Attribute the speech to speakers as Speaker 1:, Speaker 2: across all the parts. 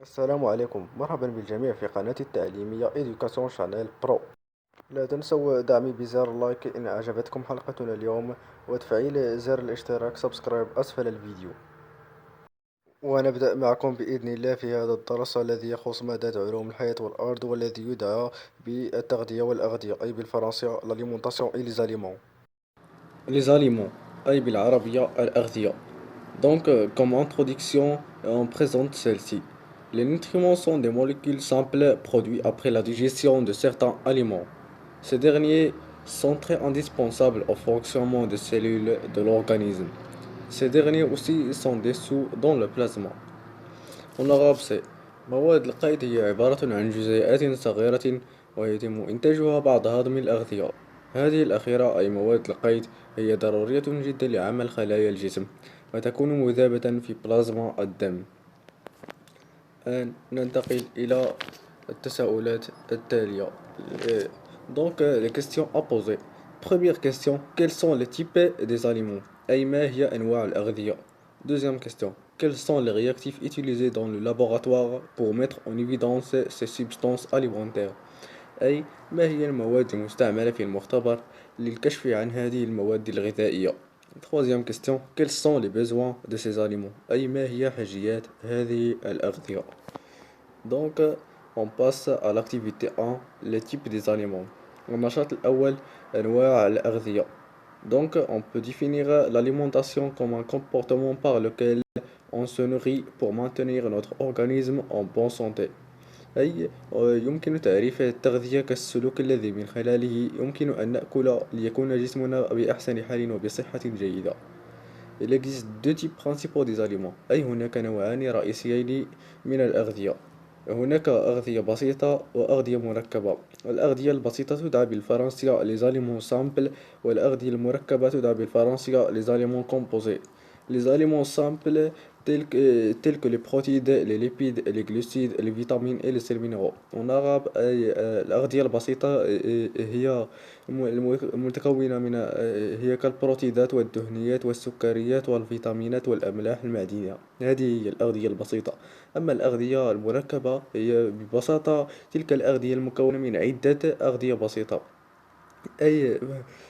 Speaker 1: السلام عليكم، مرحبا بالجميع في قناتي التعليمية Education Channel Pro. لا تنسوا دعمي بزر لايك إن أعجبتكم حلقتنا اليوم، وتفعيل زر الاشتراك سبسكرايب أسفل الفيديو. ونبدأ معكم بإذن الله في هذا الدرس الذي يخص مادة علوم الحياة والأرض، والذي يدعى بالتغذية والأغذية، أي بالفرنسية l'alimentation et les aliments.
Speaker 2: Les aliments, أي بالعربية الأغذية. Comme introduction, on présente celle-ci. Les nutriments sont des molécules simples produites après la digestion de certains aliments. Ces derniers sont très indispensables au fonctionnement des cellules de l'organisme. Ces derniers aussi sont dissous dans le plasma. En arabe, c'est مواد القيد هي عبارة عن جزيئات صغيرة ويتم إنتاجها بعد هضم الأغذية. هذه الأخيرة أي مواد القيد هي ضرورية جدا لعمل خلايا الجسم وتكون مذابة في بلازما الدم. الآن ننتقل إلى التساؤلات التالية. Les questions à poser. Première question, quels sont les types des aliments? أي ما هي أنواع الأغذية? Deuxième question, quels sont les réactifs utilisés dans le laboratoire pour mettre en évidence ces substances alimentaires? أي ما هي المواد المستعملة في المختبر للكشف عن هذه المواد الغذائية. Troisième question, quels sont les besoins de ces aliments? أي ما هي حاجيات هذه الأغذية. Donc on passe à l'activité 1, les types des aliments. النشاط الأول أنواع الأغذية. Donc on peut définir l'alimentation comme un comportement par lequel on se nourrit pour maintenir notre organisme en bonne santé. أي يمكن تعريف التغذية كالسلوك الذي من خلاله يمكن أن نأكل ليكون جسمنا بأحسن حال وبصحة جيدة. Il existe deux types principaux des aliments. أي هناك نوعان رئيسيين من الأغذية. هناك أغذية بسيطة وأغذية مركبة. الأغذية البسيطة تدعى بالفرنسية les aliments simples، والأغذية المركبة تدعى بالفرنسية les aliments composés. Les aliments simples tels que les protéines, les lipides, les glucides, les vitamines et les sels minéraux. En arabe أي الأغذية البسيطة هي المتكونة من هي كالبروتينات والدهنيات والسكريات والفيتامينات والأملاح المعدنية. هذه هي الأغذية البسيطة. أما الأغذية المركبة هي ببساطة تلك الأغذية المكونة من عدة أغذية بسيطة. أي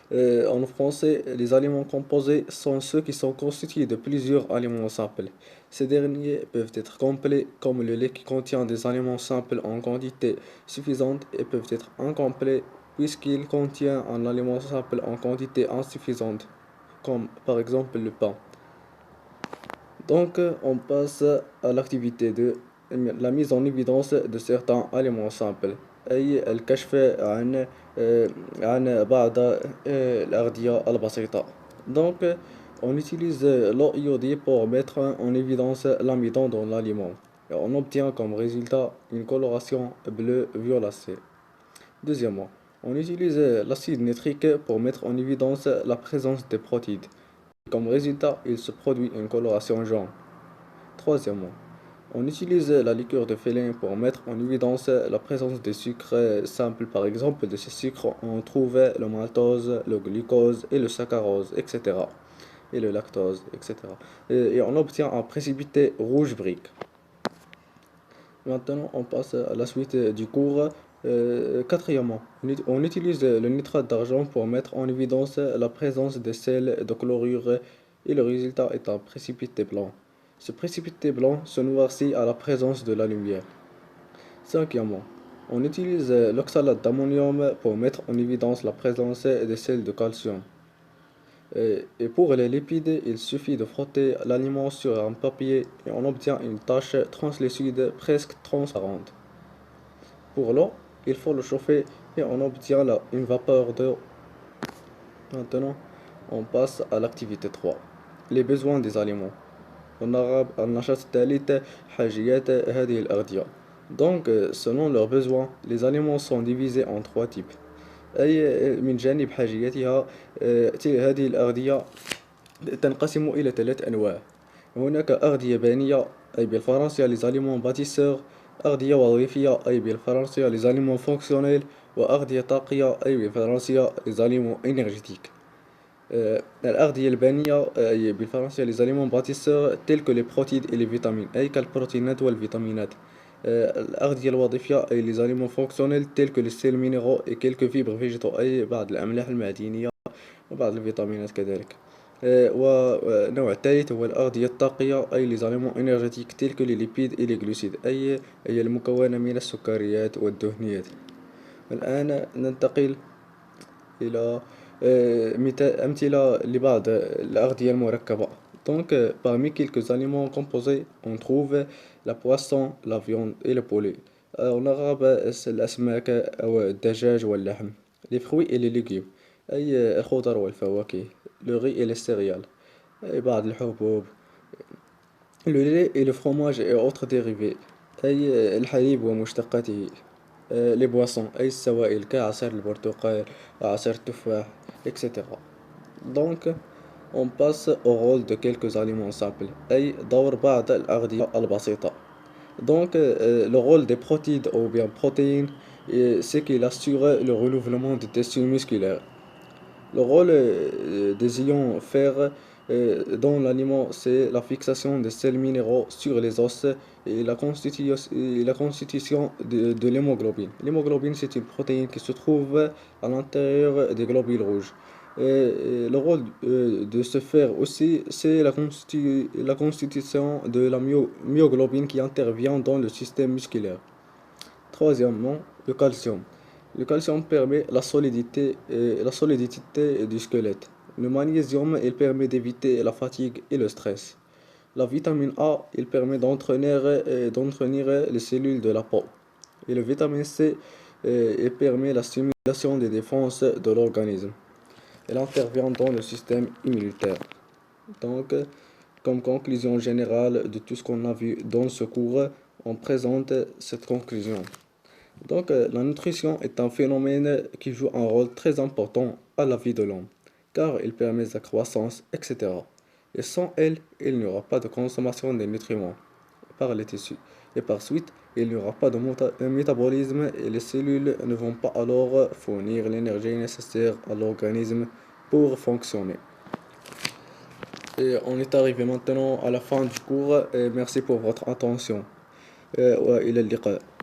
Speaker 2: en français, les aliments composés sont ceux qui sont constitués de plusieurs aliments simples. Ces derniers peuvent être complets, comme le lait qui contient des aliments simples en quantité suffisante, et peuvent être incomplets, puisqu'il contient un aliment simple en quantité insuffisante, comme par exemple le pain. On passe à l'activité de la mise en évidence de certains aliments simples. أي الكشف عن بعض الأغذية البسيطة. On utilise l'eau iodée pour mettre en évidence l'amidon dans l'aliment. Et on obtient comme résultat une coloration bleu-violacée. Deuxièmement, on utilise l'acide nitrique pour mettre en évidence la présence des protéines. Comme résultat, il se produit une coloration jaune. Troisièmement, on utilise la liqueur de félin pour mettre en évidence la présence des sucres simples. Par exemple, de ces sucres, on trouve le maltose, le glucose et le saccharose, etc. Et le lactose, etc. Et on obtient un précipité rouge brique. Maintenant, on passe à la suite du cours. Quatrièmement, on utilise le nitrate d'argent pour mettre en évidence la présence des sels de chlorure et le résultat est un précipité blanc. Ce précipité blanc se noircit à la présence de la lumière. Cinquièmement, on utilise l'oxalate d'ammonium pour mettre en évidence la présence des sels de calcium. Et pour les lipides, il suffit de frotter l'aliment sur un papier et on obtient une tache translucide presque transparente. Pour l'eau, il faut le chauffer et on obtient là une vapeur d'eau. Maintenant, on passe à l'activité 3. Les besoins des aliments. En arabe, النشاط الثالث حاجيات هذه الأغذية. Selon leurs besoins, les aliments sont divisés en trois types. أي من جانب حاجياتها هذه الأغذية تنقسم إلى ثلاث أنواع. هناك أغذية بانية أي بالفرنسية les aliments bâtisseurs، أغذية وظيفية أي بالفرنسية les aliments fonctionnels، وأغذية طاقية أي بالفرنسية les aliments énergétiques. الأغذية البنية هي بالفرنسية les aliments bâtisseurs tels que les protéines et les vitamines أي كالبروتينات والفيتامينات. الأغذية الوظيفية أي les aliments fonctionnels tels que les sels minéraux et quelques fibres végétaux أي بعض الأملاح المعدنية وبعض الفيتامينات كذلك. والنوع الثالث هو الأغذية الطاقية أي les aliments énergétiques tels que les lipides et les glucides أي هي المكونة من السكريات والدهنيات. الآن ننتقل إلى أمثلة لبعض الأغذية المركبة. Donc, parmi quelques aliments composés, on trouve la poisson, la viande et le poulet. ونرغب الأسماك أو الدجاج واللحم. Les fruits et les légumes أي الخضر والفواكه. Le riz et les céréales أي بعض الحبوب. Le lait et le fromage et autres dérivés أي الحليب ومشتقاته. Les boissons أي السوائل كعصير البرتقال عصير التفاح etc. Donc on passe au rôle de quelques aliments simples أي دور بعض الأغذية البسيطة. Donc le rôle des protides ou bien protéines c'est qu'il assure le renouvellement des tissus musculaires. Le rôle des ions fer dans l'aliment, c'est la fixation des sels minéraux sur les os et la constitution de l'hémoglobine. L'hémoglobine, c'est une protéine qui se trouve à l'intérieur des globules rouges. Le rôle de ce fer aussi, c'est la constitution de la myoglobine qui intervient dans le système musculaire. Troisièmement, le calcium. Le calcium permet la solidité du squelette. Le magnésium, il permet d'éviter la fatigue et le stress. La vitamine A, il permet d'entraîner les cellules de la peau. Et le vitamine C, il permet la stimulation des défenses de l'organisme. Elle intervient dans le système immunitaire. Donc, comme conclusion générale de tout ce qu'on a vu dans ce cours, on présente cette conclusion. Donc, la nutrition est un phénomène qui joue un rôle très important à la vie de l'homme, car il permet sa croissance, etc. Et sans elle, il n'y aura pas de consommation des nutriments par les tissus. Et par suite, il n'y aura pas de métabolisme et les cellules ne vont pas alors fournir l'énergie nécessaire à l'organisme pour fonctionner. Et on est arrivé maintenant à la fin du cours et merci pour votre attention. وإلى اللقاء.